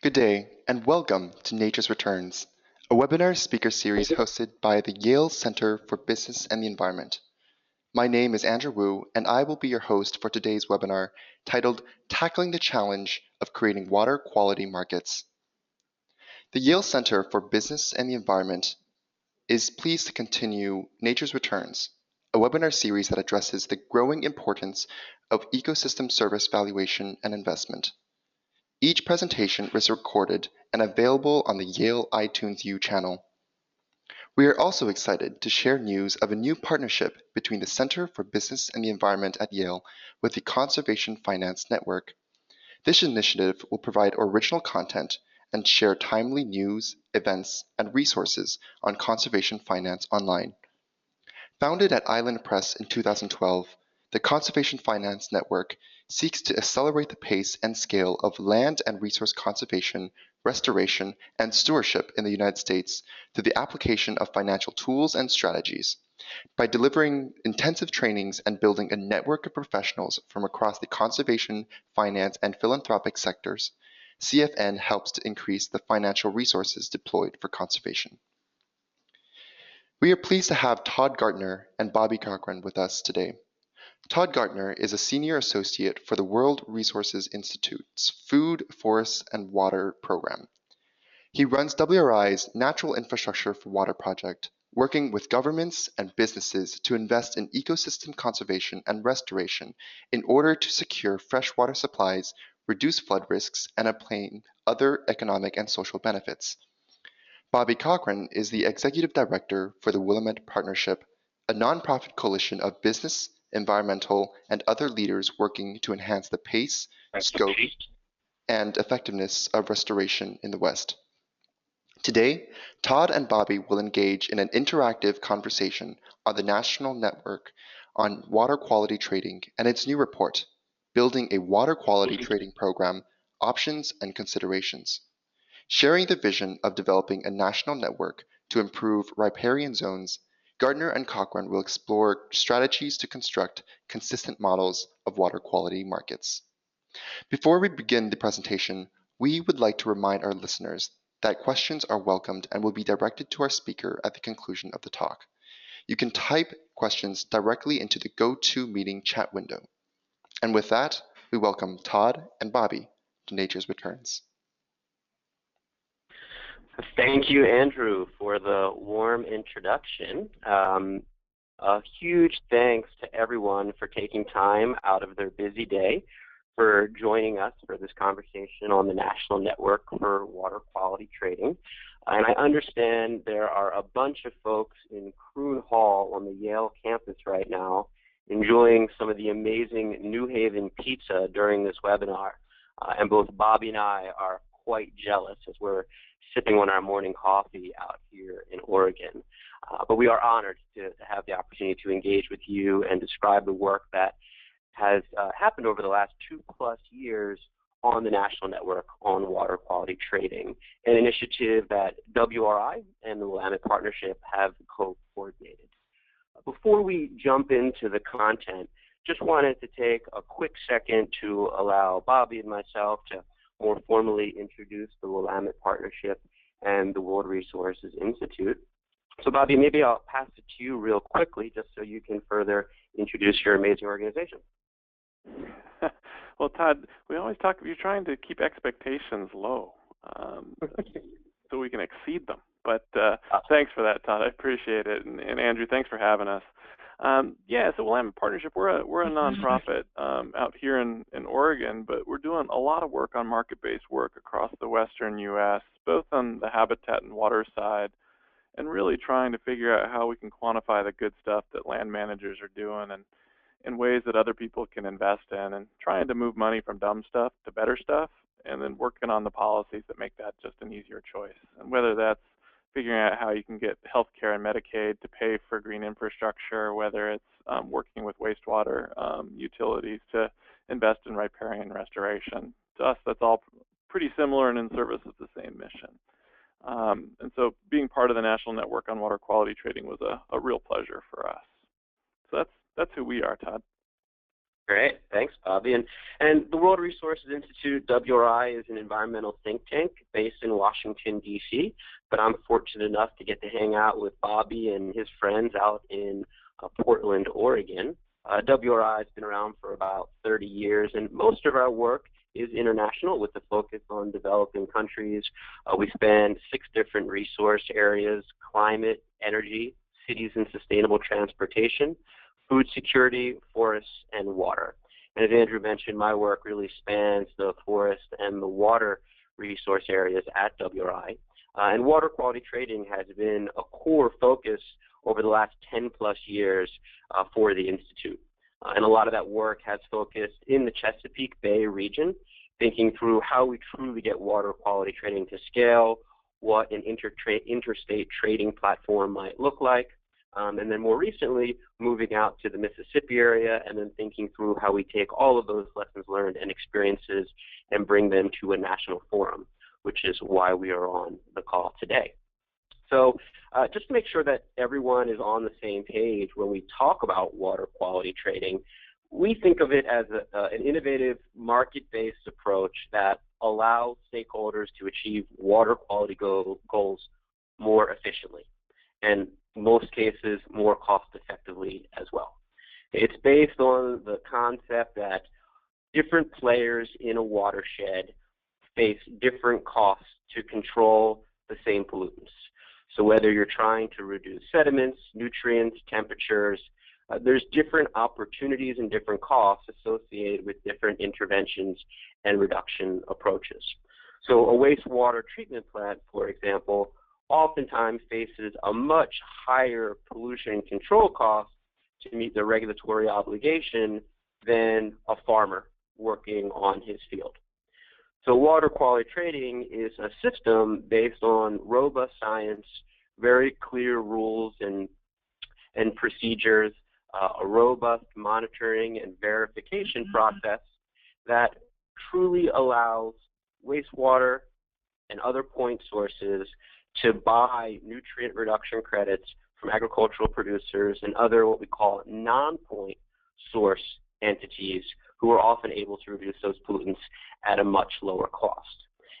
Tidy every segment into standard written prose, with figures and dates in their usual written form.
Good day, and welcome to Nature's Returns, a webinar speaker series hosted by the Yale Center for Business and the Environment. My name is Andrew Wu, and I will be your host for today's webinar titled Tackling the Challenge of Creating Water Quality Markets. The Yale Center for Business and the Environment is pleased to continue Nature's Returns, a webinar series that addresses the growing importance of ecosystem service valuation and investment. Each presentation was recorded and available on the Yale iTunes U channel. We are also excited to share news of a new partnership between the Center for Business and the Environment at Yale with the Conservation Finance Network. This initiative will provide original content and share timely news, events, and resources on conservation finance online. Founded at Island Press in 2012, the Conservation Finance Network seeks to accelerate the pace and scale of land and resource conservation, restoration, and stewardship in the United States through the application of financial tools and strategies. By delivering intensive trainings and building a network of professionals from across the conservation, finance, and philanthropic sectors, CFN helps to increase the financial resources deployed for conservation. We are pleased to have Todd Gartner and Bobby Cochran with us today. Todd Gartner is a senior associate for the World Resources Institute's Food, Forests, and Water program. He runs WRI's Natural Infrastructure for Water project, working with governments and businesses to invest in ecosystem conservation and restoration in order to secure freshwater supplies, reduce flood risks, and obtain other economic and social benefits. Bobby Cochran is the executive director for the Willamette Partnership, a nonprofit coalition of business, environmental, and other leaders working to enhance the pace, scope, and effectiveness of restoration in the West. Today, Todd and Bobby will engage in an interactive conversation on the National Network on Water Quality Trading and its new report, Building a Water Quality Trading Program, Options and Considerations. Sharing the vision of developing a national network to improve riparian zones, Gartner and Cochran will explore strategies to construct consistent models of water quality markets. Before we begin the presentation, we would like to remind our listeners that questions are welcomed and will be directed to our speaker at the conclusion of the talk. You can type questions directly into the GoToMeeting chat window. And with that, we welcome Todd and Bobby to Nature's Returns. Thank you, Andrew, for the warm introduction. A huge thanks to everyone for taking time out of their busy day for joining us for this conversation on the National Network for Water Quality Trading. And I understand there are a bunch of folks in Kroon Hall on the Yale campus right now enjoying some of the amazing New Haven pizza during this webinar. And both Bobby and I are quite jealous as we're sipping on our morning coffee out here in Oregon. But we are honored to have the opportunity to engage with you and describe the work that has happened over the last 2+ years on the National Network on Water Quality Trading, an initiative that WRI and the Willamette Partnership have co-coordinated. Before we jump into the content, just wanted to take a quick second to allow Bobby and myself to more formally introduce the Willamette Partnership and the World Resources Institute. So Bobby, maybe I'll pass it to you real quickly just so you can further introduce your amazing organization. Well, Todd, we always talk, you're trying to keep expectations low so we can exceed them. But thanks for that, Todd. I appreciate it. And Andrew, thanks for having us. Yeah, so Willamette Partnership, we're a nonprofit out here in Oregon, but we're doing a lot of work on market-based work across the western U.S., both on the habitat and water side, and really trying to figure out how we can quantify the good stuff that land managers are doing and in ways that other people can invest in, and trying to move money from dumb stuff to better stuff, and then working on the policies that make that just an easier choice. And whether that's figuring out how you can get healthcare and Medicaid to pay for green infrastructure, whether it's working with wastewater utilities to invest in riparian restoration. To us, that's all pretty similar and in service of the same mission. And so being part of the National Network on Water Quality Trading was a real pleasure for us. So that's who we are, Todd. Great. Thanks, Bobby. And the World Resources Institute, WRI, is an environmental think tank based in Washington, D.C., but I'm fortunate enough to get to hang out with Bobby and his friends out in Portland, Oregon. WRI has been around for about 30 years, and most of our work is international with a focus on developing countries. We span 6 different resource areas: climate, energy, cities and sustainable transportation, food security, forests, and water. And as Andrew mentioned, my work really spans the forest and the water resource areas at WRI. And water quality trading has been a core focus over the last 10 plus years for the Institute. And a lot of that work has focused in the Chesapeake Bay region, thinking through how we truly get water quality trading to scale, what an interstate trading platform might look like, and then more recently moving out to the Mississippi area and then thinking through how we take all of those lessons learned and experiences and bring them to a national forum, which is why we are on the call today. So just to make sure that everyone is on the same page when we talk about water quality trading, we think of it as an innovative market-based approach that allows stakeholders to achieve water quality goals more efficiently, and in most cases more cost effectively as well. It's based on the concept that different players in a watershed face different costs to control the same pollutants. So whether you're trying to reduce sediments, nutrients, temperatures, there's different opportunities and different costs associated with different interventions and reduction approaches. So a wastewater treatment plant, for example, oftentimes faces a much higher pollution control cost to meet the regulatory obligation than a farmer working on his field. So water quality trading is a system based on robust science, very clear rules and procedures, a robust monitoring and verification process that truly allows wastewater and other point sources to buy nutrient reduction credits from agricultural producers and other what we call non-point source entities who are often able to reduce those pollutants at a much lower cost.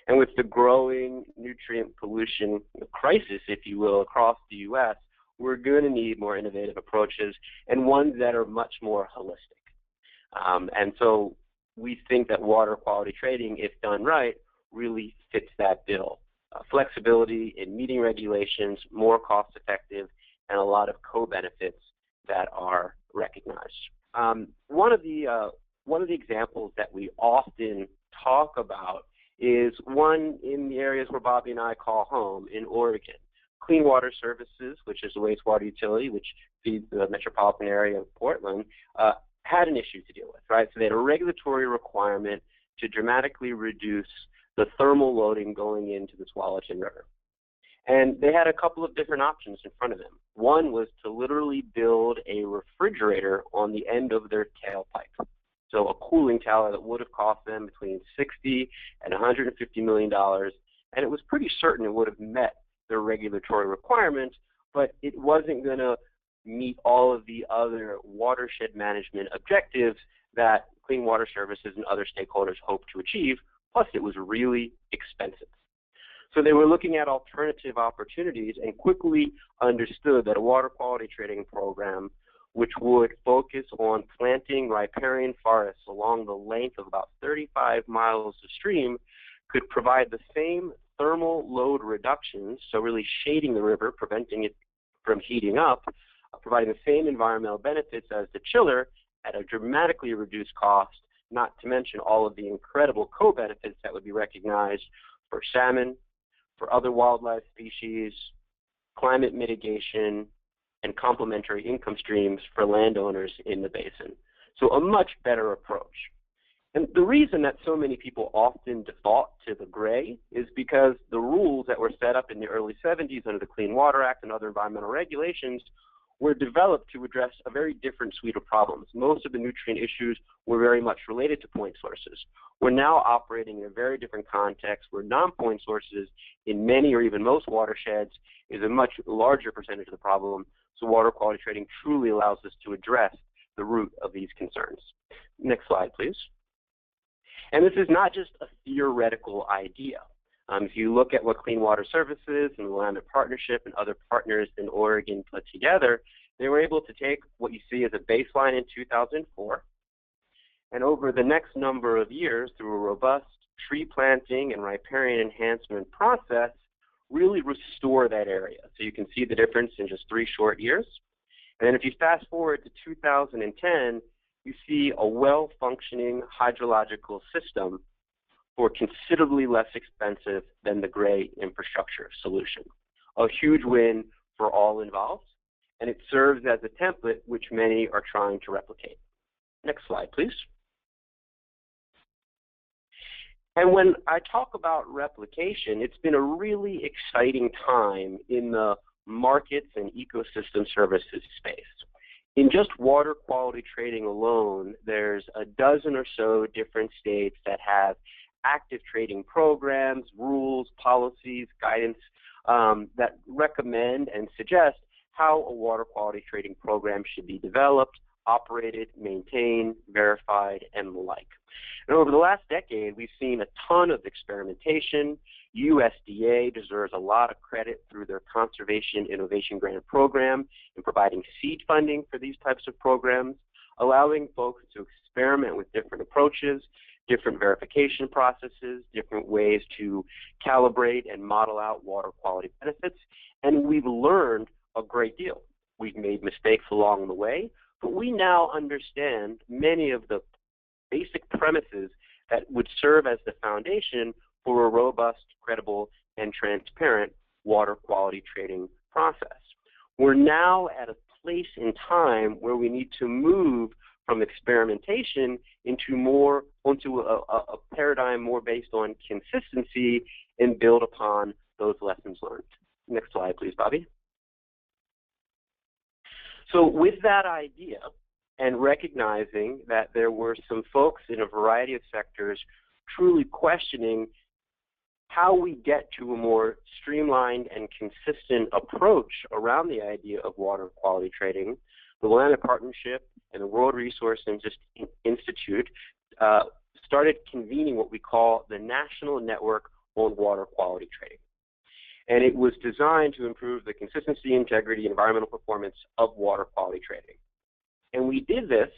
And with the growing nutrient pollution crisis, if you will, across the U.S., we're going to need more innovative approaches and ones that are much more holistic. And so we think that water quality trading, if done right, really fits that bill. Flexibility in meeting regulations, more cost effective, and a lot of co-benefits that are recognized. One of the examples that we often talk about is one in the areas where Bobby and I call home in Oregon. Clean Water Services, which is a wastewater utility which feeds the metropolitan area of Portland, had an issue to deal with, right? So they had a regulatory requirement to dramatically reduce the thermal loading going into the Tualatin River. And they had a couple of different options in front of them. One was to literally build a refrigerator on the end of their tailpipe. So a cooling tower that would have cost them between $60 and $150 million. And it was pretty certain it would have met their regulatory requirements, but it wasn't going to meet all of the other watershed management objectives that Clean Water Services and other stakeholders hope to achieve, plus it was really expensive. So they were looking at alternative opportunities and quickly understood that a water quality trading program which would focus on planting riparian forests along the length of about 35 miles of stream could provide the same thermal load reductions, so really shading the river, preventing it from heating up, providing the same environmental benefits as the chiller at a dramatically reduced cost, not to mention all of the incredible co-benefits that would be recognized for salmon, for other wildlife species, climate mitigation, and complementary income streams for landowners in the basin. So a much better approach. And the reason that so many people often default to the gray is because the rules that were set up in the early 70s under the Clean Water Act and other environmental regulations were developed to address a very different suite of problems. Most of the nutrient issues were very much related to point sources. We're now operating in a very different context where non-point sources in many or even most watersheds is a much larger percentage of the problem. So water quality trading truly allows us to address the root of these concerns. Next slide, please. And this is not just a theoretical idea. If you look at what Clean Water Services and the Willamette Partnership and other partners in Oregon put together, they were able to take what you see as a baseline in 2004, and over the next number of years, through a robust tree planting and riparian enhancement process, really restore that area. So you can see the difference in just 3 short years. And then if you fast forward to 2010, you see a well-functioning hydrological system for considerably less expensive than the gray infrastructure solution. A huge win for all involved, and it serves as a template which many are trying to replicate. Next slide, please. And when I talk about replication, it's been a really exciting time in the markets and ecosystem services space. In just water quality trading alone, there's a dozen or so different states that have active trading programs, rules, policies, guidance that recommend and suggest how a water quality trading program should be developed, operated, maintained, verified, and the like. And over the last decade, we've seen a ton of experimentation. USDA deserves a lot of credit through their Conservation Innovation Grant Program in providing seed funding for these types of programs, allowing folks to experiment with different approaches, different verification processes, different ways to calibrate and model out water quality benefits. And we've learned a great deal. We've made mistakes along the way, but we now understand many of the basic premises that would serve as the foundation for a robust, credible, and transparent water quality trading process. We're now at a place in time where we need to move from experimentation onto a paradigm more based on consistency and build upon those lessons learned. Next slide, please, Bobby. So with that idea, and recognizing that there were some folks in a variety of sectors truly questioning how we get to a more streamlined and consistent approach around the idea of water quality trading, the Willamette Partnership and the World Resource Institute started convening what we call the National Network on Water Quality Trading. And it was designed to improve the consistency, integrity, and environmental performance of water quality trading. And we did this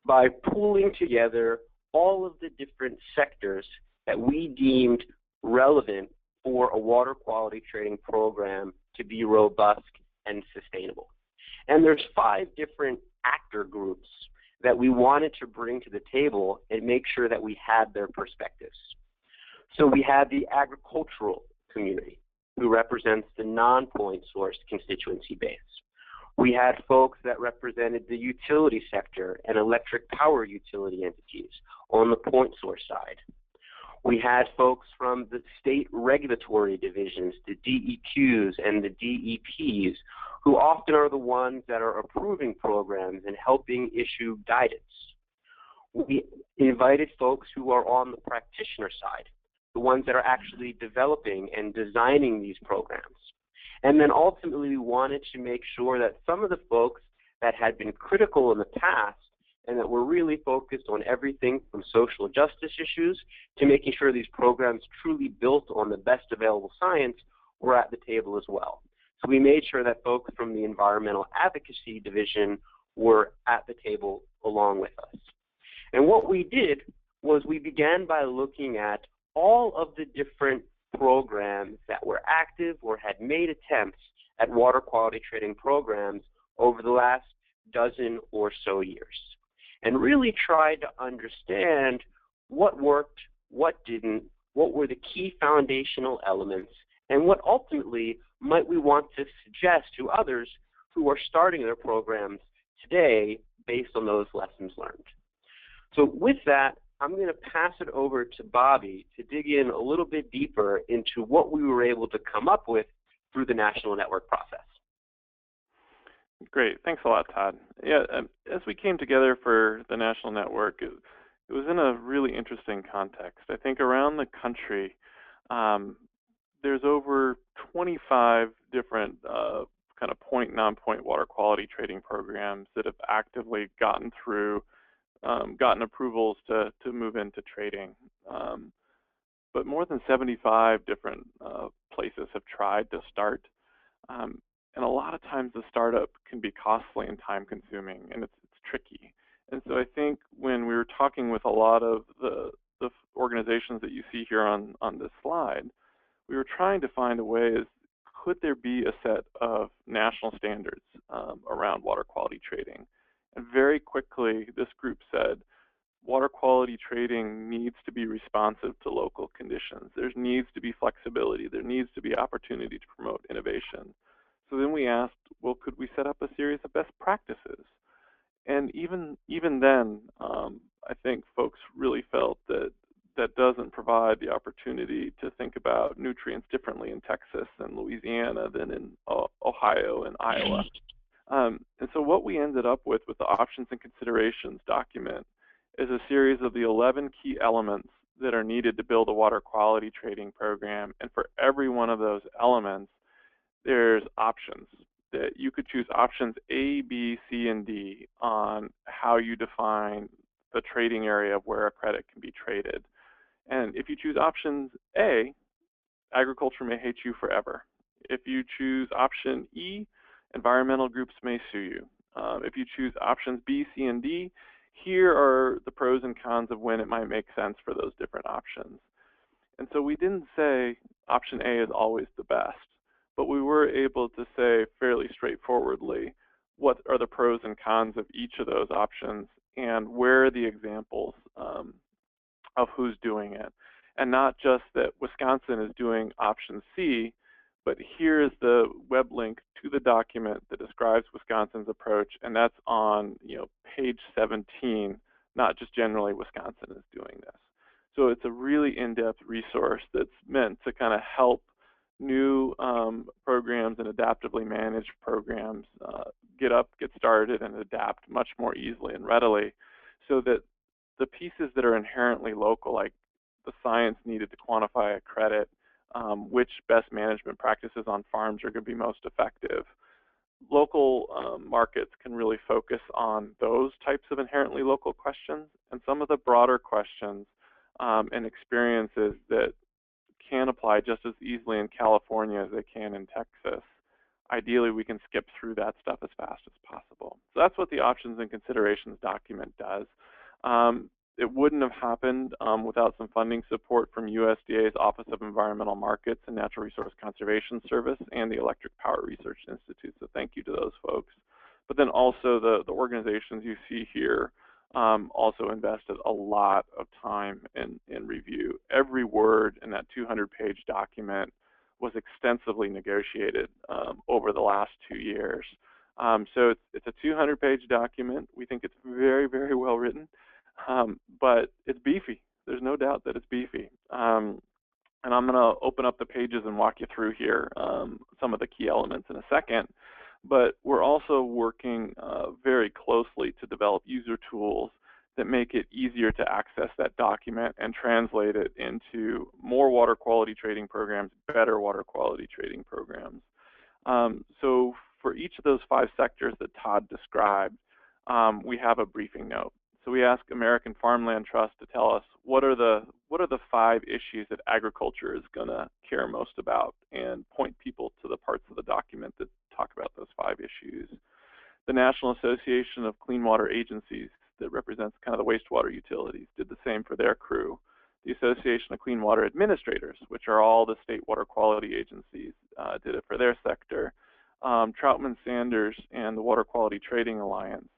by pooling together all of the different sectors that we deemed relevant for a water quality trading program to be robust and sustainable. And there's 5 different actor groups that we wanted to bring to the table and make sure that we had their perspectives. So we had the agricultural community, who represents the non-point source constituency base. We had folks that represented the utility sector and electric power utility entities on the point source side. We had folks from the state regulatory divisions, the DEQs and the DEPs, who often are the ones that are approving programs and helping issue guidance. We invited folks who are on the practitioner side, the ones that are actually developing and designing these programs. And then ultimately we wanted to make sure that some of the folks that had been critical in the past and that were really focused on everything from social justice issues to making sure these programs truly built on the best available science were at the table as well. So we made sure that folks from the environmental advocacy division were at the table along with us. And what we did was we began by looking at all of the different programs that were active or had made attempts at water quality trading programs over the last dozen or so years, and really tried to understand what worked, what didn't, what were the key foundational elements, and what ultimately might we want to suggest to others who are starting their programs today based on those lessons learned. So with that, I'm going to pass it over to Bobby to dig in a little bit deeper into what we were able to come up with through the national network process. Great. Thanks a lot, Todd. Yeah, as we came together for the national network, it was in a really interesting context. I think around the country, there's over 25 different kind of point, non-point water quality trading programs that have actively gotten approvals to move into trading. But more than 75 different places have tried to start. And a lot of times the startup can be costly and time consuming, and it's tricky. And so I think when we were talking with a lot of the organizations that you see here on this slide, we were trying to find a way is, could there be a set of national standards around water quality trading? And very quickly, this group said, water quality trading needs to be responsive to local conditions. There needs to be flexibility. There needs to be opportunity to promote innovation. So then we asked, well, could we set up a series of best practices? And even then, I think folks really felt that that doesn't provide the opportunity to think about nutrients differently in Texas and Louisiana than in Ohio and Iowa. And so what we ended up with the options and considerations document is a series of the 11 key elements that are needed to build a water quality trading program. And for every one of those elements, there's options that you could choose options A, B, C, and D on how you define the trading area of where a credit can be traded. And if you choose options A, agriculture may hate you forever. If you choose option E, environmental groups may sue you. If you choose options B, C, and D, here are the pros and cons of when it might make sense for those different options. And so we didn't say option A is always the best, but we were able to say fairly straightforwardly what are the pros and cons of each of those options and where are the examples of who's doing it. And not just that Wisconsin is doing option C, but here's the web link to the document that describes Wisconsin's approach, and that's on page 17, not just generally Wisconsin is doing this. So it's a really in-depth resource that's meant to kind of help new programs and adaptively managed programs get started and adapt much more easily and readily, so that the pieces that are inherently local, like the science needed to quantify a credit, which best management practices on farms are going to be most effective. Local markets can really focus on those types of inherently local questions, and some of the broader questions and experiences that can apply just as easily in California as they can in Texas. Ideally, we can skip through that stuff as fast as possible. So that's what the options and considerations document does. It wouldn't have happened without some funding support from USDA's Office of Environmental Markets and Natural Resource Conservation Service and the Electric Power Research Institute. So thank you to those folks. But then also the organizations you see here also invested a lot of time in review. Every word in that 200-page document was extensively negotiated over the last 2 years. So it's a 200-page document. We think it's very, very well written. But it's beefy. There's no doubt that it's beefy. And I'm going to open up the pages and walk you through here some of the key elements in a second. But we're also working very closely to develop user tools that make it easier to access that document and translate it into more water quality trading programs, better water quality trading programs. So for each of those 5 sectors that Todd described, we have a briefing note. So we ask American Farmland Trust to tell us what are the 5 issues that agriculture is going to care most about, and point people to the parts of the document that talk about those 5 issues. The National Association of Clean Water Agencies, that represents kind of the wastewater utilities, did the same for their crew. The Association of Clean Water Administrators, which are all the state water quality agencies, did it for their sector. Troutman Sanders and the Water Quality Trading Alliance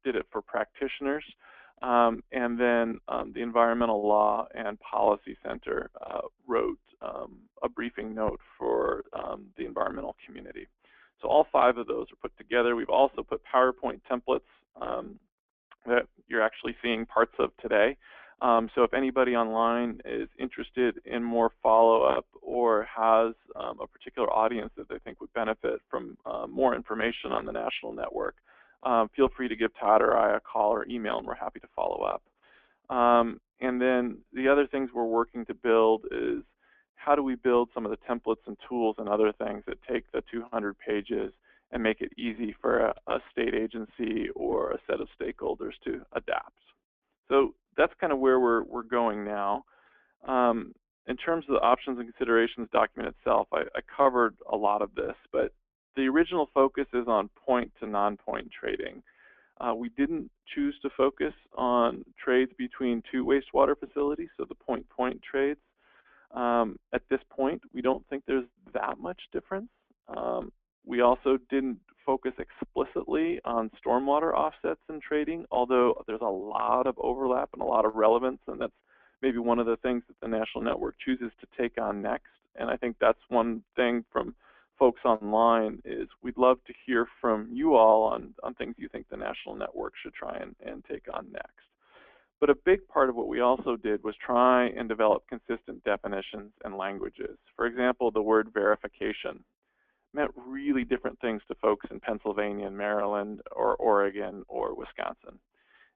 did it for practitioners. And then the Environmental Law and Policy Center wrote a briefing note for the environmental community. So all 5 of those are put together. We've also put PowerPoint templates that you're actually seeing parts of today. So if anybody online is interested in more follow-up or has a particular audience that they think would benefit from more information on the national network, feel free to give Todd or I a call or email, and we're happy to follow up. And then the other things we're working to build is, how how do we build some of the templates and tools and other things that take the 200 pages and make it easy for a state agency or a set of stakeholders to adapt. So that's kind of where we're going now. In terms of the options and considerations document itself, I covered a lot of this, but the original focus is on point to non-point trading. We didn't choose to focus on trades between two wastewater facilities, so the point-point trades. At this point, we don't think there's that much difference. We also didn't focus explicitly on stormwater offsets in trading, although there's a lot of overlap and a lot of relevance, and that's maybe one of the things that the national network chooses to take on next. And I think that's one thing from folks online is we'd love to hear from you all on things you think the national network should try and take on next. But a big part of what we also did was try and develop consistent definitions and languages. For example, the word verification meant really different things to folks in Pennsylvania and Maryland or Oregon or Wisconsin.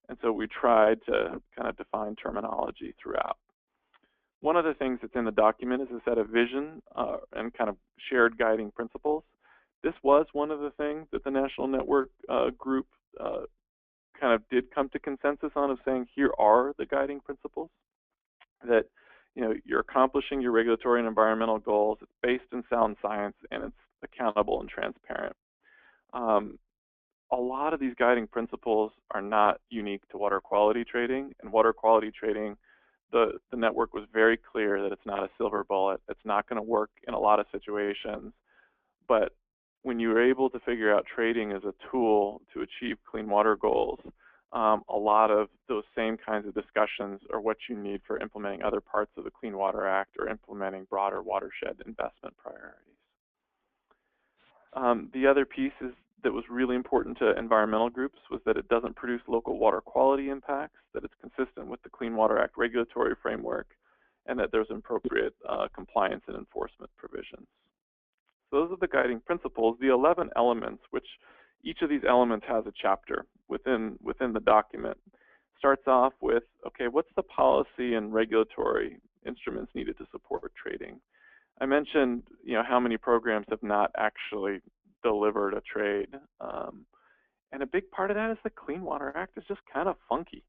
And so we tried to kind of define terminology throughout. One of the things that's in the document is a set of vision and kind of shared guiding principles. This was one of the things that the National Network group kind of did come to consensus on, of saying, here are the guiding principles, that you're accomplishing your regulatory and environmental goals. It's based in sound science, and it's accountable and transparent. A lot of these guiding principles are not unique to water quality trading. And water quality trading, the network was very clear that it's not a silver bullet. It's not going to work in a lot of situations. But when you're able to figure out trading as a tool to achieve clean water goals, a lot of those same kinds of discussions are what you need for implementing other parts of the Clean Water Act or implementing broader watershed investment priorities. The other piece that was really important to environmental groups was that it doesn't produce local water quality impacts, that it's consistent with the Clean Water Act regulatory framework, and that there's appropriate compliance and enforcement provisions. So those are the guiding principles. The 11 elements, which each of these elements has a chapter within the document, starts off with, okay, what's the policy and regulatory instruments needed to support trading? I mentioned, how many programs have not actually delivered a trade, and a big part of that is the Clean Water Act is just kind of funky.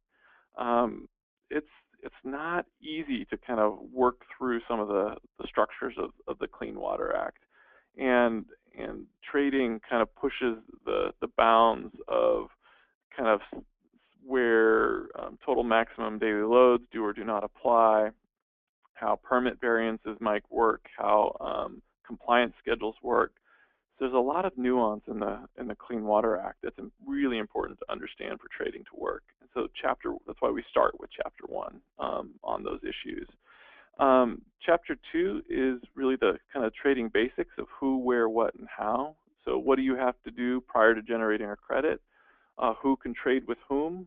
It's not easy to kind of work through some of the structures of the Clean Water Act, and trading kind of pushes the bounds of kind of where total maximum daily loads do or do not apply, how permit variances might work, how compliance schedules work. So there's a lot of nuance in the Clean Water Act that's really important to understand for trading to work. And so that's why we start with Chapter 1 on those issues. Chapter 2 is really the kind of trading basics of who, where, what, and how. So what do you have to do prior to generating a credit? Who can trade with whom?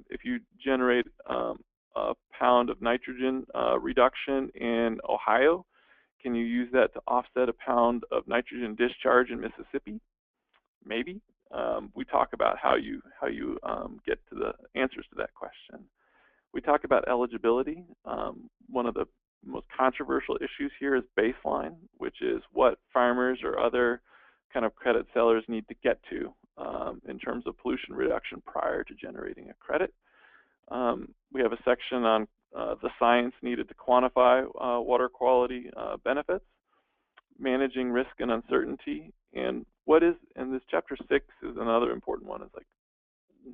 If you generate a pound of nitrogen reduction in Ohio, can you use that to offset a pound of nitrogen discharge in Mississippi? Maybe. We talk about how you get to the answers to that question. We talk about eligibility. One of the most controversial issues here is baseline, which is what farmers or other kind of credit sellers need to get to in terms of pollution reduction prior to generating a credit. We have a section on the science needed to quantify water quality benefits, managing risk and uncertainty, and this chapter 6 is another important one, is like,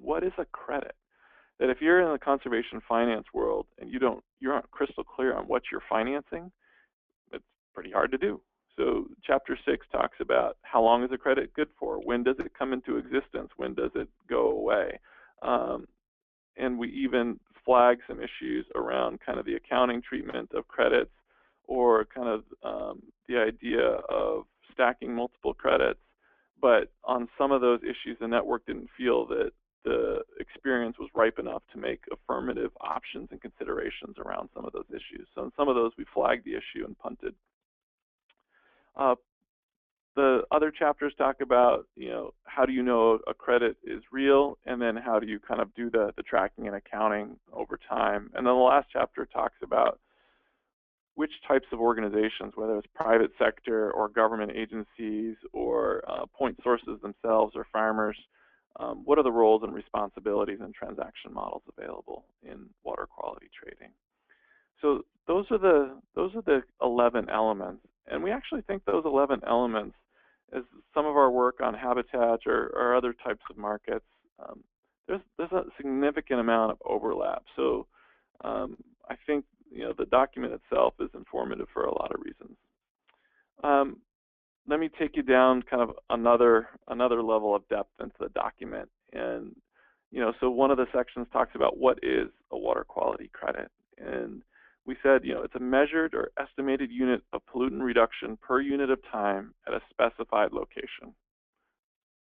what is a credit? That if you're in the conservation finance world and you aren't crystal clear on what you're financing, it's pretty hard to do. So chapter 6 talks about how long is a credit good for? When does it come into existence? When does it go away? And we even flag some issues around kind of the accounting treatment of credits, or kind of the idea of stacking multiple credits. But on some of those issues, the network didn't feel that the experience was ripe enough to make affirmative options and considerations around some of those issues. So in some of those, we flagged the issue and punted. The other chapters talk about, how do you know a credit is real, and then how do you kind of do the tracking and accounting over time. And then the last chapter talks about which types of organizations, whether it's private sector or government agencies or point sources themselves or farmers, what are the roles and responsibilities and transaction models available in water quality trading? So those are the 11 elements, and we actually think those 11 elements, as some of our work on habitat or other types of markets, there's a significant amount of overlap. So I think the document itself is informative for a lot of reasons. Let me take you down kind of another level of depth into the document. And so one of the sections talks about what is a water quality credit. And we said, it's a measured or estimated unit of pollutant reduction per unit of time at a specified location.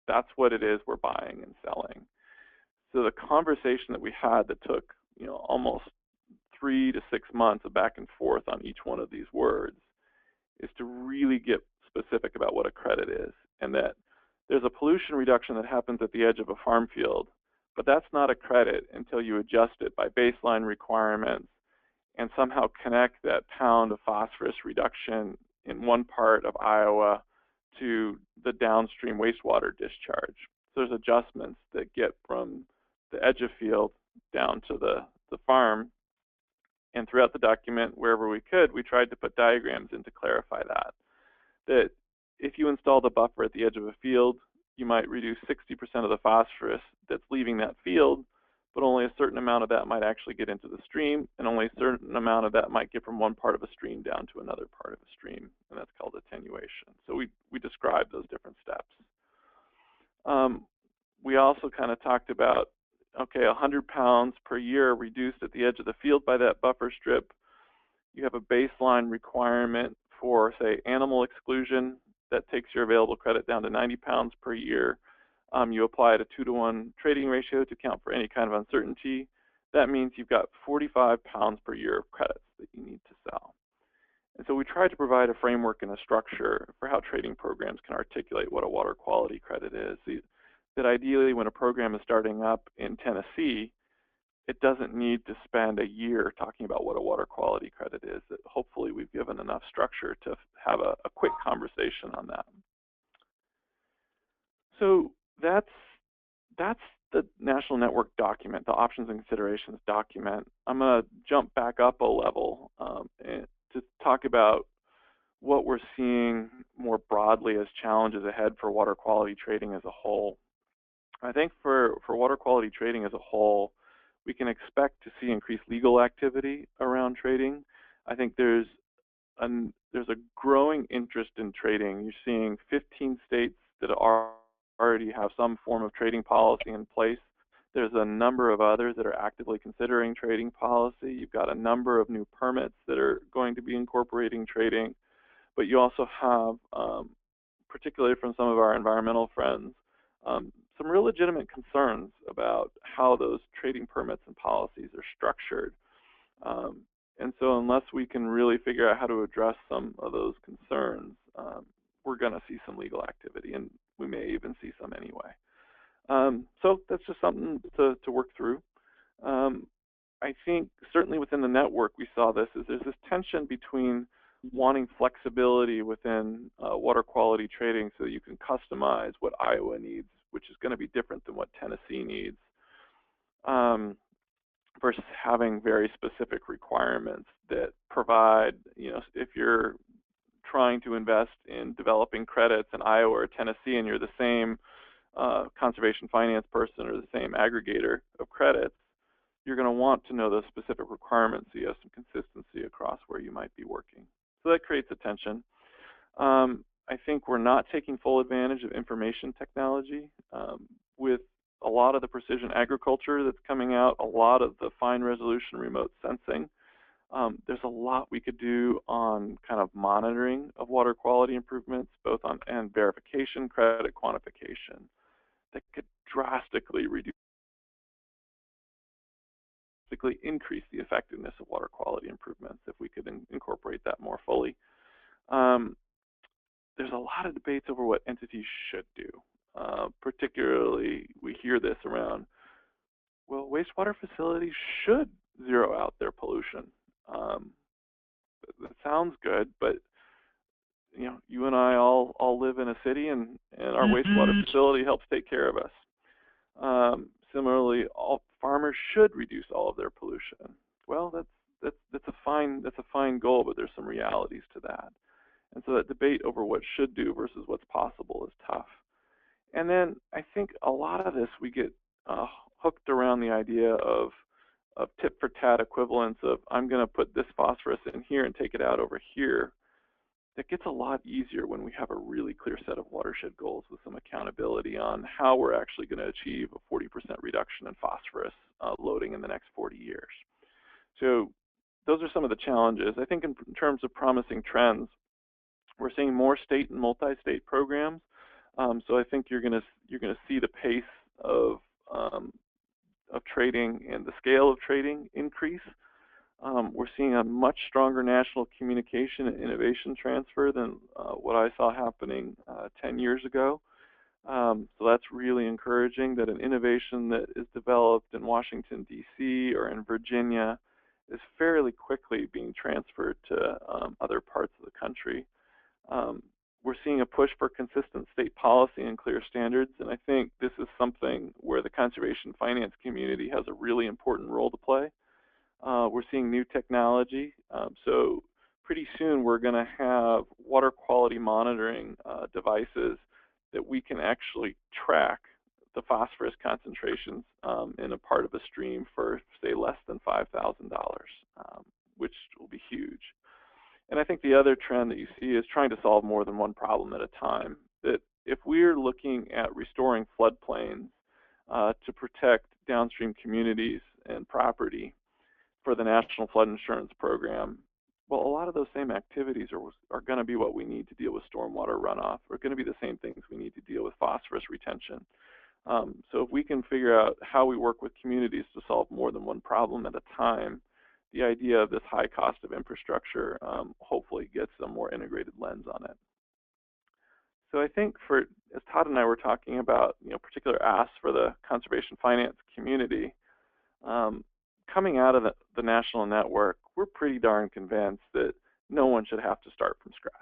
That's what it is we're buying and selling. So the conversation that we had that took, almost 3 to 6 months of back and forth on each one of these words is to really get specific about what a credit is, and that there's a pollution reduction that happens at the edge of a farm field, but that's not a credit until you adjust it by baseline requirements and somehow connect that pound of phosphorus reduction in one part of Iowa to the downstream wastewater discharge. So there's adjustments that get from the edge of field down to the farm. And throughout the document, wherever we could, we tried to put diagrams in to clarify that if you install the buffer at the edge of a field, you might reduce 60% of the phosphorus that's leaving that field, but only a certain amount of that might actually get into the stream, and only a certain amount of that might get from one part of a stream down to another part of a stream, and that's called attenuation. So we described those different steps. We also kind of talked about, okay, 100 pounds per year reduced at the edge of the field by that buffer strip. You have a baseline requirement for, say, animal exclusion that takes your available credit down to 90 pounds per year. You apply at a 2-to-1 trading ratio to account for any kind of uncertainty. That means you've got 45 pounds per year of credits that you need to sell. And so we tried to provide a framework and a structure for how trading programs can articulate what a water quality credit is. That ideally, when a program is starting up in Tennessee, it doesn't need to spend a year talking about what a water quality credit is. That hopefully we've given enough structure to have a quick conversation on that. So that's the National Network document, the options and considerations document. I'm going to jump back up a level to talk about what we're seeing more broadly as challenges ahead for water quality trading as a whole. I think for water quality trading as a whole, we can expect to see increased legal activity around trading. I think there's a growing interest in trading. You're seeing 15 states that already have some form of trading policy in place. There's a number of others that are actively considering trading policy. You've got a number of new permits that are going to be incorporating trading. But you also have, particularly from some of our environmental friends, some real legitimate concerns about how those trading permits and policies are structured. And so unless we can really figure out how to address some of those concerns, we're going to see some legal activity, and we may even see some anyway. So that's just something to work through. I think certainly within the network we saw this, is there's this tension between wanting flexibility within water quality trading so that you can customize what Iowa needs, which is going to be different than what Tennessee needs, versus having very specific requirements that provide, if you're trying to invest in developing credits in Iowa or Tennessee and you're the same conservation finance person or the same aggregator of credits, you're going to want to know those specific requirements so you have some consistency across where you might be working. So that creates a tension. I think we're not taking full advantage of information technology with a lot of the precision agriculture that's coming out, a lot of the fine resolution remote sensing. There's a lot we could do on kind of monitoring of water quality improvements, both on and verification, credit quantification, that could drastically increase the effectiveness of water quality improvements if we could incorporate that more fully. There's a lot of debates over what entities should do. Particularly, we hear this around, well, wastewater facilities should zero out their pollution. That sounds good, but you and I all live in a city, and our wastewater facility helps take care of us. Similarly, all farmers should reduce all of their pollution. Well, that's a fine goal, but there's some realities to that. And so that debate over what should do versus what's possible is tough. And then I think a lot of this we get hooked around the idea of tit for tat equivalents of I'm going to put this phosphorus in here and take it out over here. That gets a lot easier when we have a really clear set of watershed goals with some accountability on how we're actually going to achieve a 40% reduction in phosphorus loading in the next 40 years. So those are some of the challenges. I think in terms of promising trends, we're seeing more state and multi-state programs. So I think you're going to see the pace of trading and the scale of trading increase. We're seeing a much stronger national communication and innovation transfer than what I saw happening 10 years ago. So that's really encouraging that an innovation that is developed in Washington, D.C. or in Virginia is fairly quickly being transferred to other parts of the country. We're seeing a push for consistent state policy and clear standards, and I think this is something where the conservation finance community has a really important role to play. We're seeing new technology, so pretty soon we're going to have water quality monitoring devices that we can actually track the phosphorus concentrations in a part of a stream for, say, less than $5,000, which will be huge. And I think the other trend that you see is trying to solve more than one problem at a time. That if we're looking at restoring floodplains to protect downstream communities and property for the National Flood Insurance Program, well, a lot of those same activities are going to be what we need to deal with stormwater runoff. Are going to be the same things we need to deal with phosphorus retention. So if we can figure out how we work with communities to solve more than one problem at a time, the idea of this high cost of infrastructure hopefully gets a more integrated lens on it. So I think as Todd and I were talking about, particular asks for the conservation finance community, coming out of the national network, we're pretty darn convinced that no one should have to start from scratch.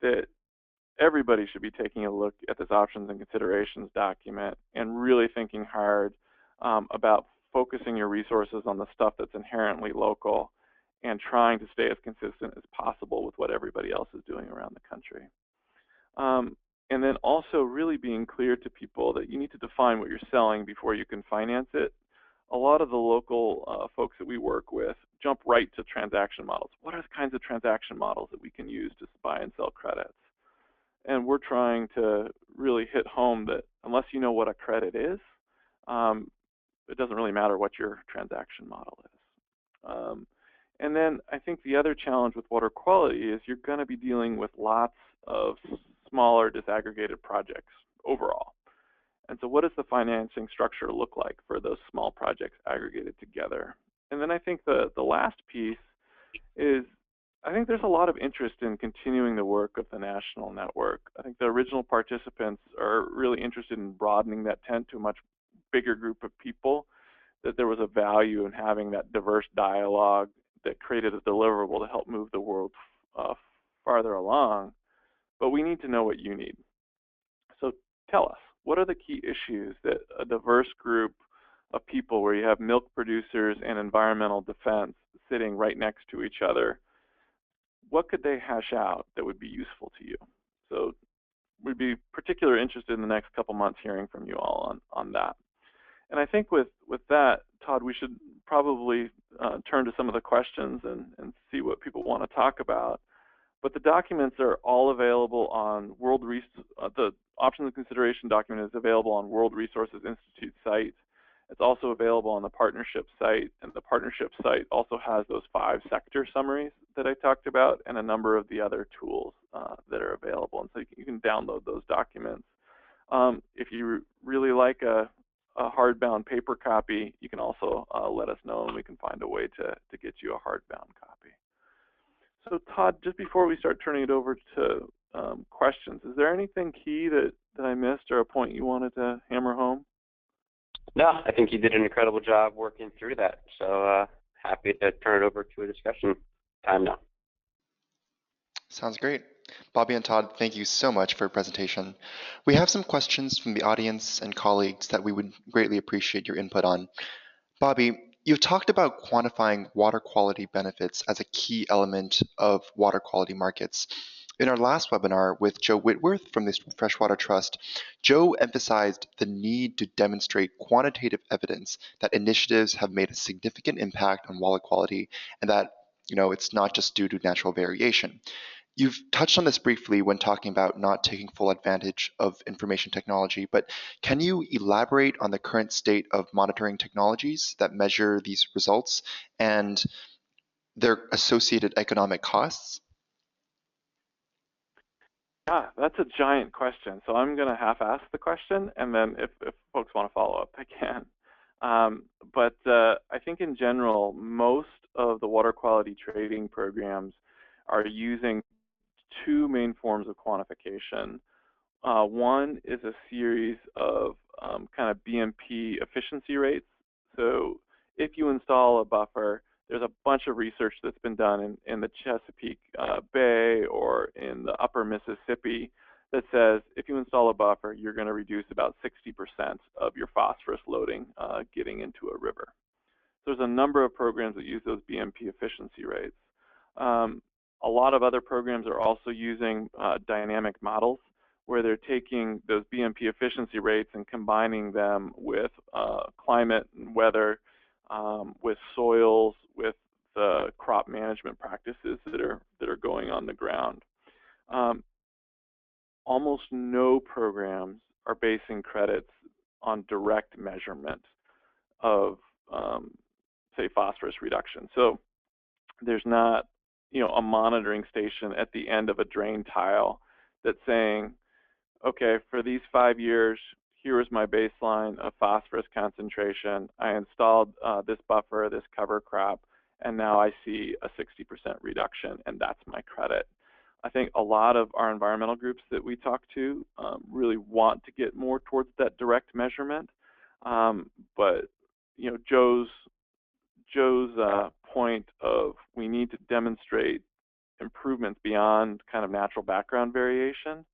That everybody should be taking a look at this options and considerations document and really thinking hard about focusing your resources on the stuff that's inherently local and trying to stay as consistent as possible with what everybody else is doing around the country. And then also really being clear to people that you need to define what you're selling before you can finance it. A lot of the local folks that we work with jump right to transaction models. What are the kinds of transaction models that we can use to buy and sell credits? And we're trying to really hit home that unless you know what a credit is, it doesn't really matter what your transaction model is. And then I think the other challenge with water quality is you're going to be dealing with lots of smaller disaggregated projects overall. And so what does the financing structure look like for those small projects aggregated together? And then I think the last piece is I think there's a lot of interest in continuing the work of the national network. I think the original participants are really interested in broadening that tent to a much bigger group of people, that there was a value in having that diverse dialogue that created a deliverable to help move the world farther along. But we need to know what you need. So tell us, what are the key issues that a diverse group of people where you have milk producers and environmental defense sitting right next to each other, what could they hash out that would be useful to you? So we'd be particularly interested in the next couple months hearing from you all on that. And I think with that, Todd, we should probably turn to some of the questions and see what people want to talk about. But the documents are all available on the Options and Consideration document is available on World Resources Institute site. It's also available on the partnership site, and the partnership site also has those 5 sector summaries that I talked about and a number of the other tools that are available. And so you can download those documents. If you really like a hardbound paper copy, you can also let us know, and we can find a way to get you a hardbound copy. So Todd, just before we start turning it over to questions, is there anything key that I missed or a point you wanted to hammer home? No, I think you did an incredible job working through that. So happy to turn it over to a discussion time now. Sounds great. Bobby and Todd, thank you so much for your presentation. We have some questions from the audience and colleagues that we would greatly appreciate your input on. Bobby, you've talked about quantifying water quality benefits as a key element of water quality markets. In our last webinar with Joe Whitworth from the Freshwater Trust, Joe emphasized the need to demonstrate quantitative evidence that initiatives have made a significant impact on water quality and that it's not just due to natural variation. You've touched on this briefly when talking about not taking full advantage of information technology, but can you elaborate on the current state of monitoring technologies that measure these results and their associated economic costs? Yeah, that's a giant question. So I'm going to half-ask the question, and then if folks want to follow up, they can. But I think in general, most of the water quality trading programs are using two main forms of quantification. One is a series of kind of BMP efficiency rates. So if you install a buffer, there's a bunch of research that's been done in the Chesapeake Bay or in the upper Mississippi that says if you install a buffer, you're going to reduce about 60% of your phosphorus loading getting into a river. So there's a number of programs that use those BMP efficiency rates. A lot of other programs are also using dynamic models where they're taking those BMP efficiency rates and combining them with climate and weather, with soils, with the crop management practices that are going on the ground. Almost no programs are basing credits on direct measurement of, say, phosphorus reduction. So there's not, a monitoring station at the end of a drain tile that's saying, okay, for these 5 years, here is my baseline of phosphorus concentration. I installed this buffer, this cover crop, and now I see a 60% reduction, and that's my credit. I think a lot of our environmental groups that we talk to really want to get more towards that direct measurement. But Joe's point of we need to demonstrate improvements beyond kind of natural background variation,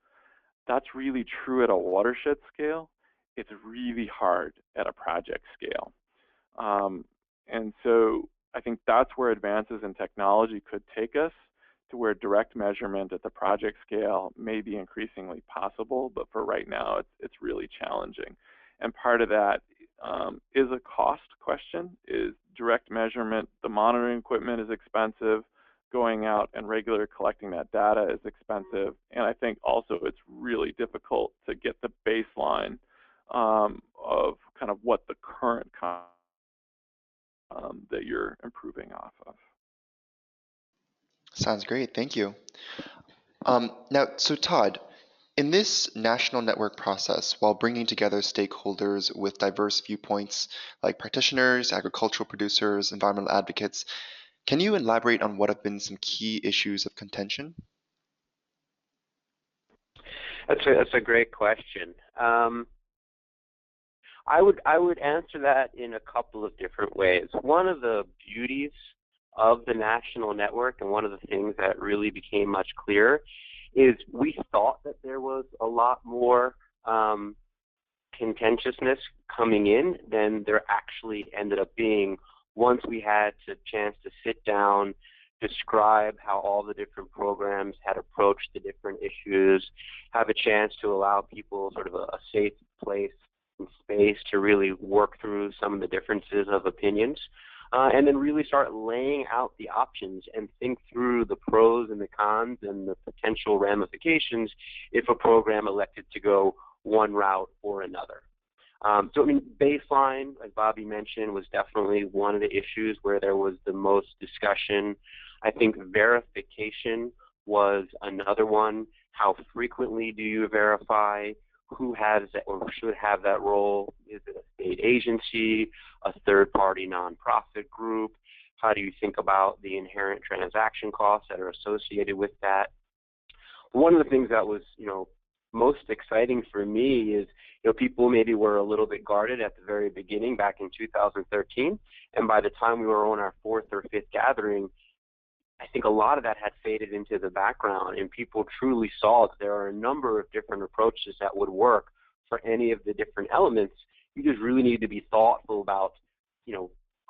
that's really true at a watershed scale. It's really hard at a project scale. And so I think that's where advances in technology could take us, to where direct measurement at the project scale may be increasingly possible, but for right now, it's really challenging. And part of that is a cost question. Is direct measurement, the monitoring equipment is expensive, going out and regularly collecting that data is expensive, and I think also it's really difficult to get the baseline of kind of what the current that you're improving off of. Sounds great, thank you. Now, so Todd, in this national network process, while bringing together stakeholders with diverse viewpoints like practitioners, agricultural producers, environmental advocates, can you elaborate on what have been some key issues of contention? That's a great question. I would answer that in a couple of different ways. One of the beauties of the national network, and one of the things that really became much clearer, is we thought that there was a lot more contentiousness coming in than there actually ended up being once we had the chance to sit down, describe how all the different programs had approached the different issues, have a chance to allow people sort of a safe place and space to really work through some of the differences of opinions, and then really start laying out the options and think through the pros and the cons and the potential ramifications if a program elected to go one route or another. So, I mean, baseline, as Bobby mentioned, was definitely one of the issues where there was the most discussion. I think verification was another one. How frequently do you verify? Who has that or should have that role? Is it a state agency, a third-party nonprofit group? How do you think about the inherent transaction costs that are associated with that? One of the things that was, most exciting for me is, people maybe were a little bit guarded at the very beginning back in 2013, and by the time we were on our fourth or fifth gathering, I think a lot of that had faded into the background, and people truly saw that there are a number of different approaches that would work for any of the different elements. You just really need to be thoughtful about,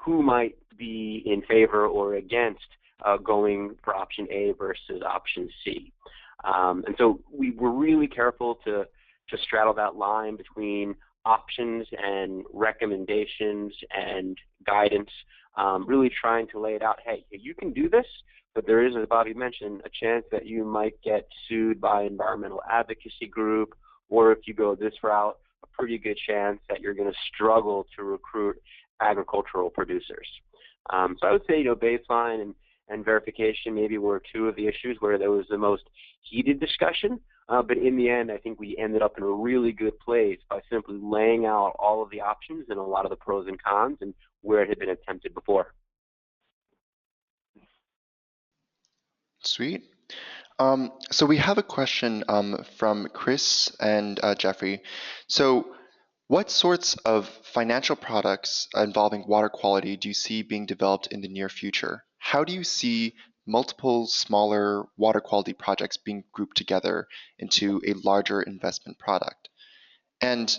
who might be in favor or against going for option A versus option C. And so we were really careful to straddle that line between options and recommendations and guidance, really trying to lay it out, hey, you can do this, but there is, as Bobby mentioned, a chance that you might get sued by an environmental advocacy group, or if you go this route, a pretty good chance that you're going to struggle to recruit agricultural producers. So I would say, baseline and verification maybe were two of the issues where there was the most heated discussion. But in the end, I think we ended up in a really good place by simply laying out all of the options and a lot of the pros and cons and where it had been attempted before. Sweet. So we have a question from Chris and Jeffrey. So what sorts of financial products involving water quality do you see being developed in the near future? How do you see multiple smaller water quality projects being grouped together into a larger investment product? And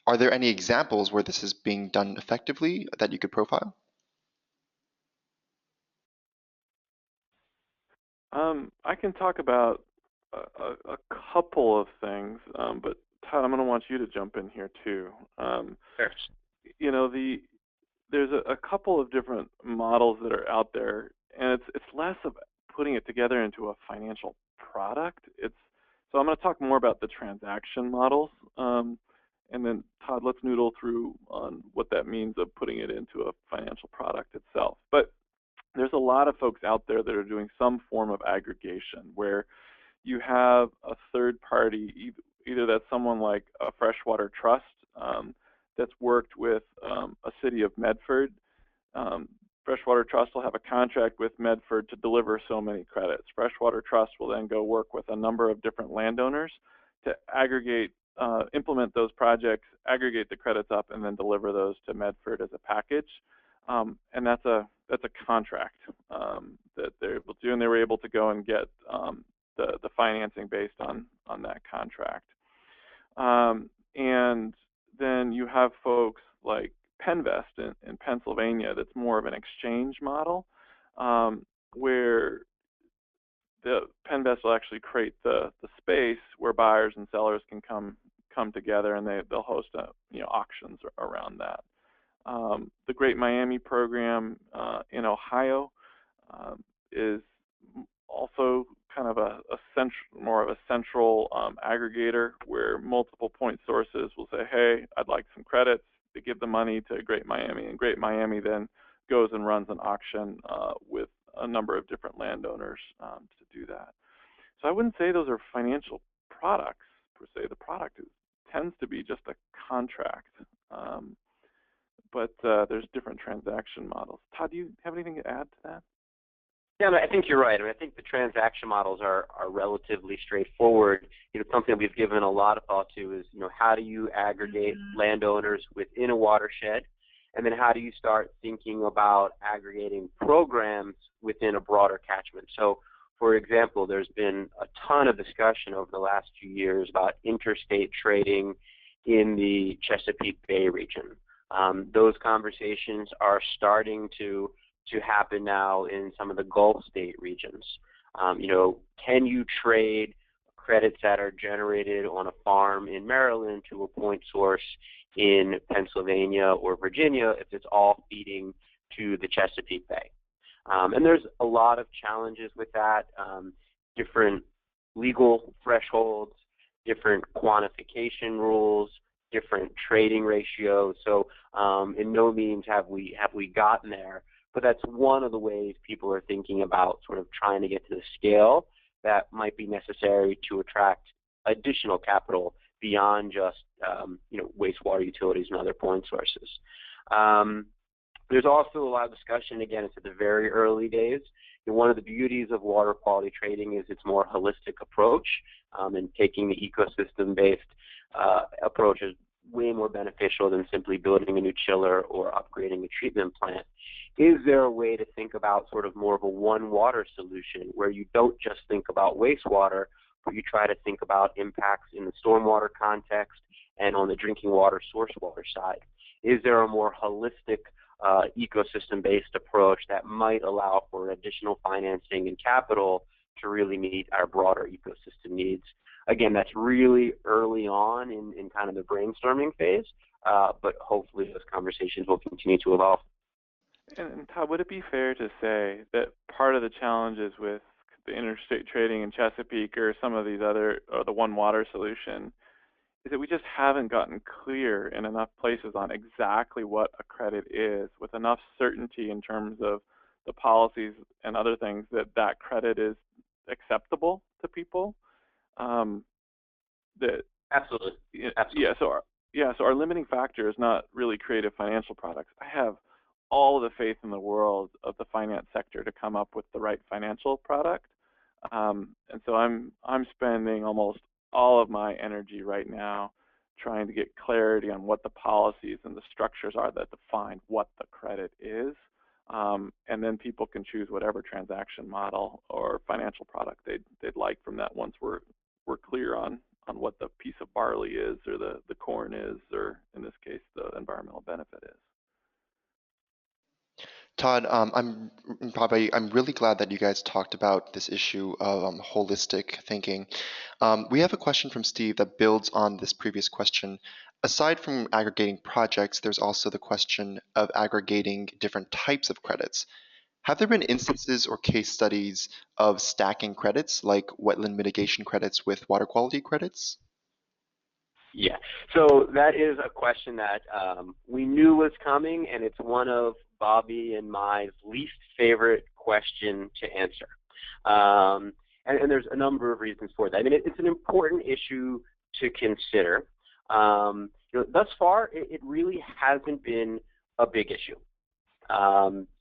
are there any examples where this is being done effectively that you could profile? I can talk about a couple of things, but Todd, I'm going to want you to jump in here too. Sure. There's a couple of different models that are out there, and it's less of putting it together into a financial product. So I'm going to talk more about the transaction models, and then Todd, let's noodle through on what that means of putting it into a financial product itself. But there's a lot of folks out there that are doing some form of aggregation where you have a third party, either that's someone like a freshwater trust that's worked with a city of Medford. Freshwater Trust will have a contract with Medford to deliver so many credits. Freshwater Trust will then go work with a number of different landowners to aggregate, implement those projects, aggregate the credits up, and then deliver those to Medford as a package. And that's a contract that they're able to do, and they were able to go and get the financing based on that contract. And then you have folks like Penvest in Pennsylvania that's more of an exchange model, where the Penvest will actually create the space where buyers and sellers can come together, and they'll host auctions around that. The Great Miami program in Ohio is also kind of more of a central aggregator where multiple point sources will say, hey, I'd like some credits. They give the money to Great Miami, and Great Miami then goes and runs an auction with a number of different landowners to do that. So I wouldn't say those are financial products per se. The product tends to be just a contract. But there's different transaction models. Todd, do you have anything to add to that? Yeah, I think you're right. I think the transaction models are relatively straightforward. Something that we've given a lot of thought to is, how do you aggregate landowners within a watershed, and then how do you start thinking about aggregating programs within a broader catchment? So, for example, there's been a ton of discussion over the last few years about interstate trading in the Chesapeake Bay region. Those conversations are starting to happen now in some of the Gulf state regions. Can you trade credits that are generated on a farm in Maryland to a point source in Pennsylvania or Virginia if it's all feeding to the Chesapeake Bay? And there's a lot of challenges with that, different legal thresholds, different quantification rules, different trading ratios. So in no means have we gotten there, but that's one of the ways people are thinking about sort of trying to get to the scale that might be necessary to attract additional capital beyond just wastewater utilities and other point sources. There's also a lot of discussion, again, it's at the very early days. One of the beauties of water quality trading is its more holistic approach, and taking the ecosystem-based approach is way more beneficial than simply building a new chiller or upgrading a treatment plant? Is there a way to think about sort of more of a one water solution where you don't just think about wastewater, but you try to think about impacts in the stormwater context and on the drinking water, source water side? Is there a more holistic ecosystem-based approach that might allow for additional financing and capital to really meet our broader ecosystem needs? Again, that's really early on in kind of the brainstorming phase, but hopefully those conversations will continue to evolve. And Todd, would it be fair to say that part of the challenges with the interstate trading in Chesapeake or some of these other, or the one water solution, is that we just haven't gotten clear in enough places on exactly what a credit is, with enough certainty in terms of the policies and other things that that credit is acceptable to people? That Absolutely. So our limiting factor is not really creative financial products. I have all the faith in the world of the finance sector to come up with the right financial product, and so I'm spending almost all of my energy right now trying to get clarity on what the policies and the structures are that define what the credit is, and then people can choose whatever transaction model or financial product they'd like from that once we're clear on what the piece of barley is, or the corn is, or in this case the environmental benefit is. Todd, I'm really glad that you guys talked about this issue of holistic thinking. We have a question from Steve that builds on this previous question. Aside from aggregating projects, there's also the question of aggregating different types of credits. Have there been instances or case studies of stacking credits, like wetland mitigation credits with water quality credits? Yeah, so that is a question that we knew was coming, and it's one of Bobby and my least favorite question to answer. And there's a number of reasons for that. I mean, it's an important issue to consider. Thus far, it really hasn't been a big issue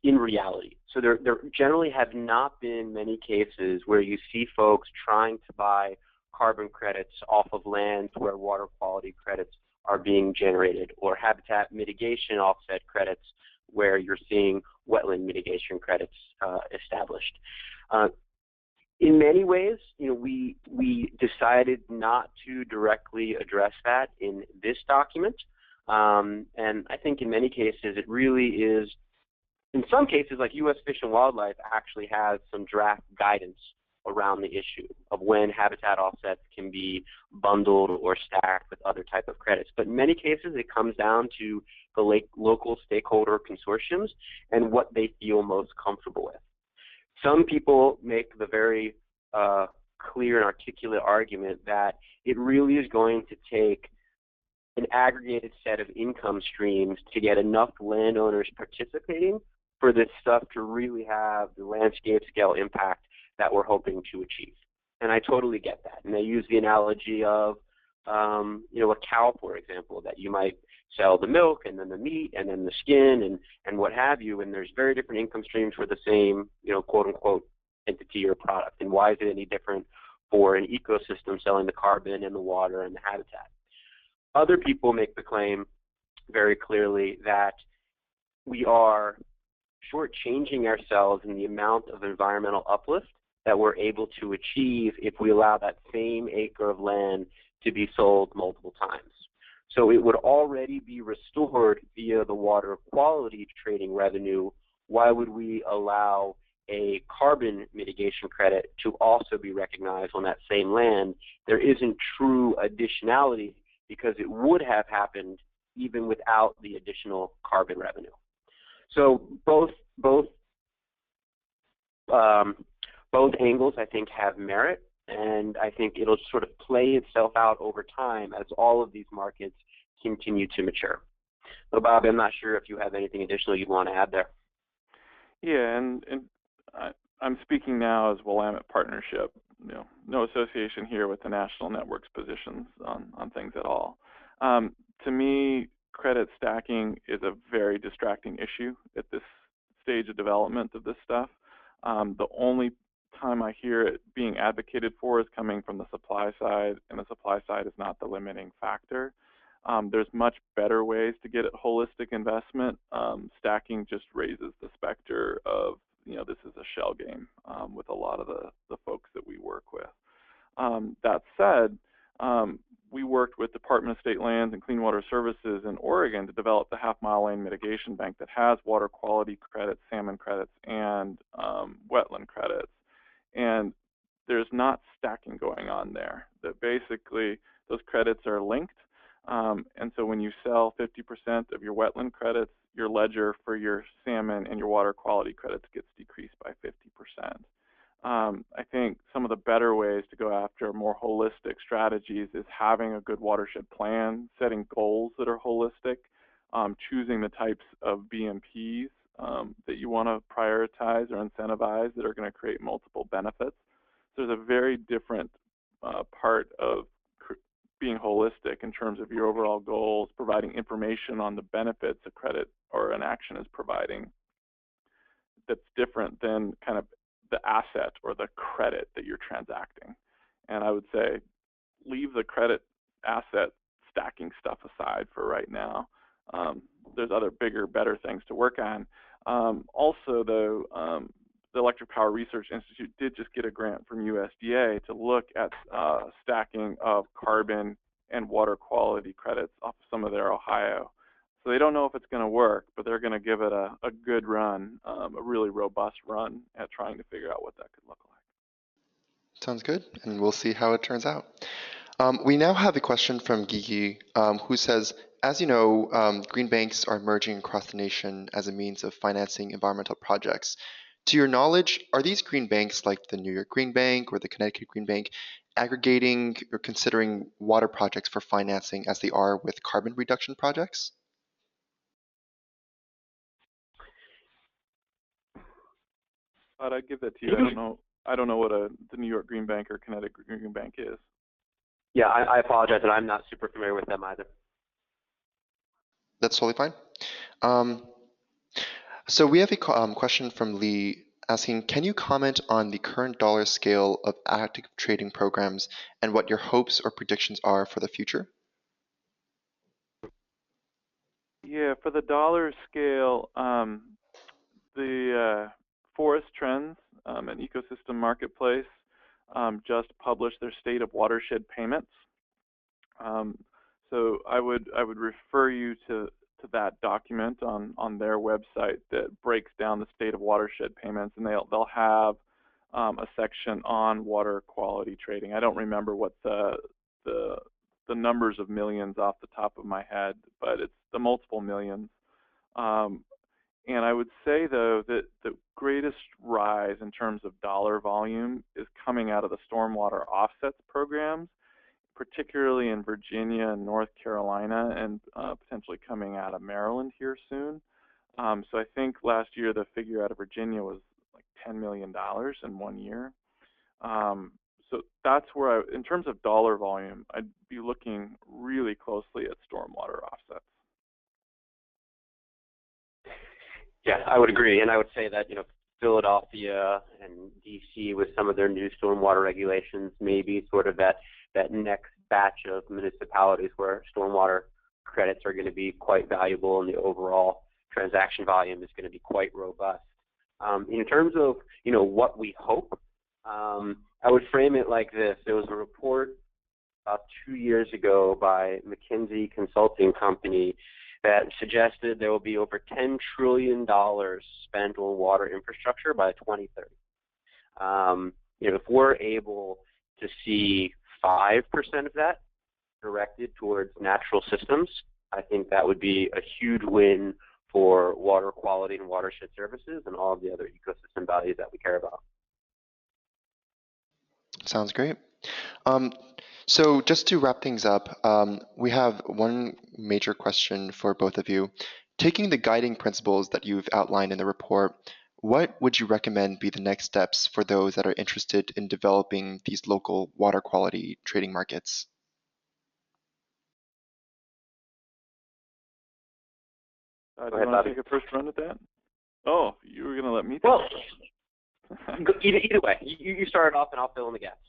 in reality. So there generally have not been many cases where you see folks trying to buy carbon credits off of lands where water quality credits are being generated, or habitat mitigation offset credits where you're seeing wetland mitigation credits established. In many ways, we decided not to directly address that in this document, and I think in many cases it really is. In some cases, like U.S. Fish and Wildlife actually has some draft guidance around the issue of when habitat offsets can be bundled or stacked with other type of credits. But in many cases, it comes down to the local stakeholder consortiums and what they feel most comfortable with. Some people make the very clear and articulate argument that it really is going to take an aggregated set of income streams to get enough landowners participating for this stuff to really have the landscape scale impact that we're hoping to achieve. And I totally get that. And they use the analogy of, a cow, for example, that you might sell the milk and then the meat and then the skin and what have you. And there's very different income streams for the same, quote unquote, entity or product. And why is it any different for an ecosystem selling the carbon and the water and the habitat? Other people make the claim very clearly that we are shortchanging ourselves in the amount of environmental uplift that we're able to achieve if we allow that same acre of land to be sold multiple times. So it would already be restored via the water quality trading revenue. Why would we allow a carbon mitigation credit to also be recognized on that same land? There isn't true additionality because it would have happened even without the additional carbon revenue. So both angles, I think, have merit, and I think it'll sort of play itself out over time as all of these markets continue to mature. So, Bob, I'm not sure if you have anything additional you want to add there. Yeah, and I'm speaking now as Willamette Partnership. No association here with the national network's positions on things at all. To me, credit stacking is a very distracting issue at this stage of development of this stuff. The only time I hear it being advocated for is coming from the supply side, and the supply side is not the limiting factor. There's much better ways to get at holistic investment. Stacking just raises the specter of, this is a shell game with a lot of the folks that we work with. That said, we worked with Department of State Lands and Clean Water Services in Oregon to develop the half-mile lane mitigation bank that has water quality credits, salmon credits, and wetland credits. And there's not stacking going on there. That basically those credits are linked. And so when you sell 50% of your wetland credits, your ledger for your salmon and your water quality credits gets decreased by 50%. I think some of the better ways to go after more holistic strategies is having a good watershed plan, setting goals that are holistic, choosing the types of BMPs that you want to prioritize or incentivize that are going to create multiple benefits. So there's a very different part of being holistic in terms of your overall goals, providing information on the benefits a credit or an action is providing that's different than kind of the asset or the credit that you're transacting. And I would say leave the credit asset stacking stuff aside for right now. There's other bigger, better things to work on. Also, though, the Electric Power Research Institute did just get a grant from USDA to look at stacking of carbon and water quality credits off of some of their Ohio. So they don't know if it's going to work, but they're going to give it a good run, a really robust run at trying to figure out what that could look like. Sounds good, and we'll see how it turns out. We now have a question from Gigi, who says, as you know, green banks are emerging across the nation as a means of financing environmental projects. To your knowledge, are these green banks like the New York Green Bank or the Connecticut Green Bank aggregating or considering water projects for financing as they are with carbon reduction projects? But I'd give that to you. I don't know what the New York Green Bank or Connecticut Green Bank is. Yeah, I apologize that I'm not super familiar with them either. That's totally fine. So we have a question from Lee asking, can you comment on the current dollar scale of active trading programs and what your hopes or predictions are for the future? Yeah, for the dollar scale, the Forest Trends and Ecosystem Marketplace just published their State of Watershed Payments. So I would refer you to that document on their website that breaks down the state of watershed payments, and they'll have a section on water quality trading. I don't remember what the numbers of millions off the top of my head, but it's the multiple millions. And I would say, though, that the greatest rise in terms of dollar volume is coming out of the stormwater offsets programs, particularly in Virginia and North Carolina, and potentially coming out of Maryland here soon. So I think last year the figure out of Virginia was like $10 million in 1 year. So that's where, in terms of dollar volume, I'd be looking really closely at stormwater offsets. Yeah, I would agree, and I would say that Philadelphia and DC with some of their new stormwater regulations may be sort of that next batch of municipalities where stormwater credits are going to be quite valuable and the overall transaction volume is going to be quite robust. In terms of what we hope, I would frame it like this. There was a report about 2 years ago by McKinsey Consulting Company that suggested there will be over $10 trillion spent on water infrastructure by 2030. If we're able to see 5% of that directed towards natural systems, I think that would be a huge win for water quality and watershed services and all of the other ecosystem values that we care about. Sounds great. So just to wrap things up, we have one major question for both of you. Taking the guiding principles that you've outlined in the report, what would you recommend be the next steps for those that are interested in developing these local water quality trading markets? Do you want to take a first run at that? Oh, you were going to let me take it. Either way. You start it off and I'll fill in the gaps.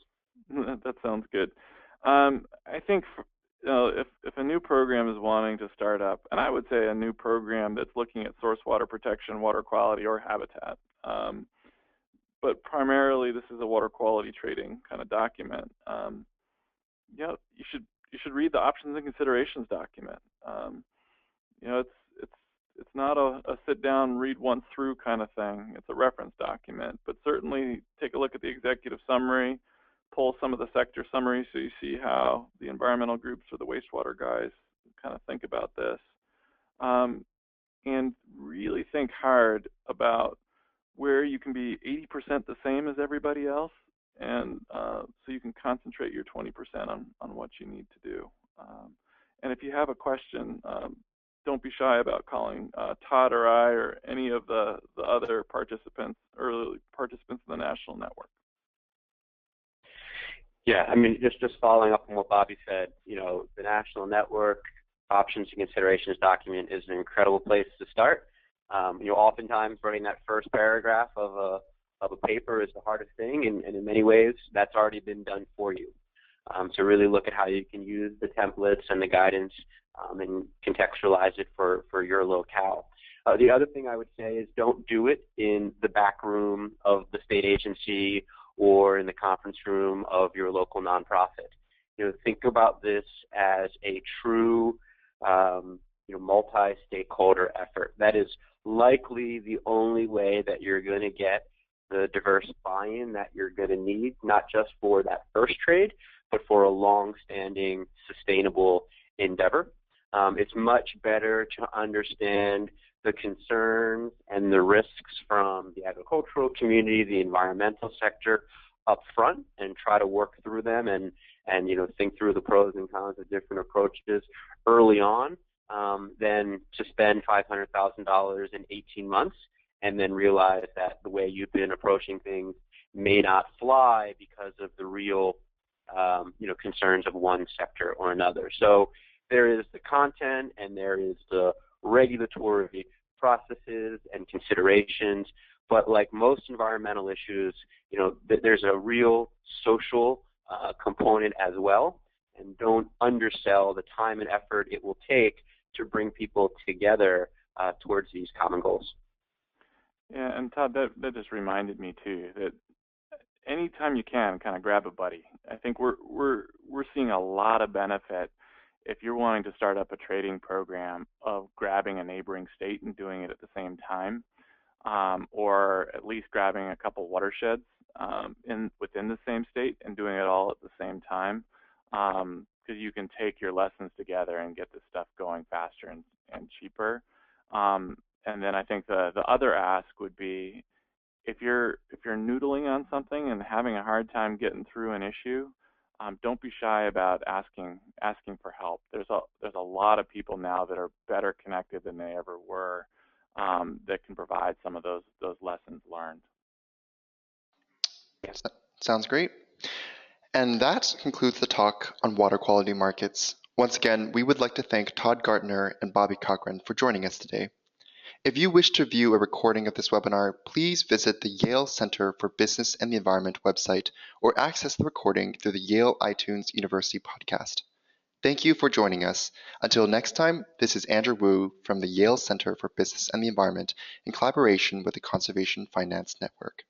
That sounds good. I think if a new program is wanting to start up, and I would say a new program that's looking at source water protection, water quality, or habitat, but primarily this is a water quality trading kind of document. You should read the options and considerations document. It's not a sit down, read once through kind of thing. It's a reference document, but certainly take a look at the executive summary, pull some of the sector summaries so you see how the environmental groups or the wastewater guys kind of think about this, and really think hard about where you can be 80% the same as everybody else, and so you can concentrate your 20% on what you need to do. And if you have a question, don't be shy about calling Todd or I or any of the other participants, early participants in the national network. Yeah, I mean, just following up on what Bobby said, the national network options and considerations document is an incredible place to start. Oftentimes writing that first paragraph of a paper is the hardest thing, and in many ways that's already been done for you. So really look at how you can use the templates and the guidance and contextualize it for your locale. The other thing I would say is don't do it in the back room of the state agency or in the conference room of your local nonprofit. Think about this as a true multi-stakeholder effort. That is likely the only way that you're going to get the diverse buy-in that you're going to need, not just for that first trade, but for a long-standing, sustainable endeavor. It's much better to understand the concerns and the risks from the agricultural community, the environmental sector up front, and try to work through them and think through the pros and cons of different approaches early on, than to spend $500,000 in 18 months and then realize that the way you've been approaching things may not fly because of the real concerns of one sector or another. So there is the content and there is the regulatory processes and considerations, but like most environmental issues, there's a real social component as well, and don't undersell the time and effort it will take to bring people together towards these common goals. Yeah, and Todd, that just reminded me too that anytime you can, kind of grab a buddy. I think we're seeing a lot of benefit if you're wanting to start up a trading program of grabbing a neighboring state and doing it at the same time, or at least grabbing a couple watersheds within the same state and doing it all at the same time, because you can take your lessons together and get this stuff going faster and cheaper. And then I think the other ask would be, if you're noodling on something and having a hard time getting through an issue, don't be shy about asking for help. There's a lot of people now that are better connected than they ever were, that can provide some of those lessons learned. Sounds great. And that concludes the talk on water quality markets. Once again, we would like to thank Todd Gartner and Bobby Cochran for joining us today. If you wish to view a recording of this webinar, please visit the Yale Center for Business and the Environment website or access the recording through the Yale iTunes University podcast. Thank you for joining us. Until next time, this is Andrew Wu from the Yale Center for Business and the Environment in collaboration with the Conservation Finance Network.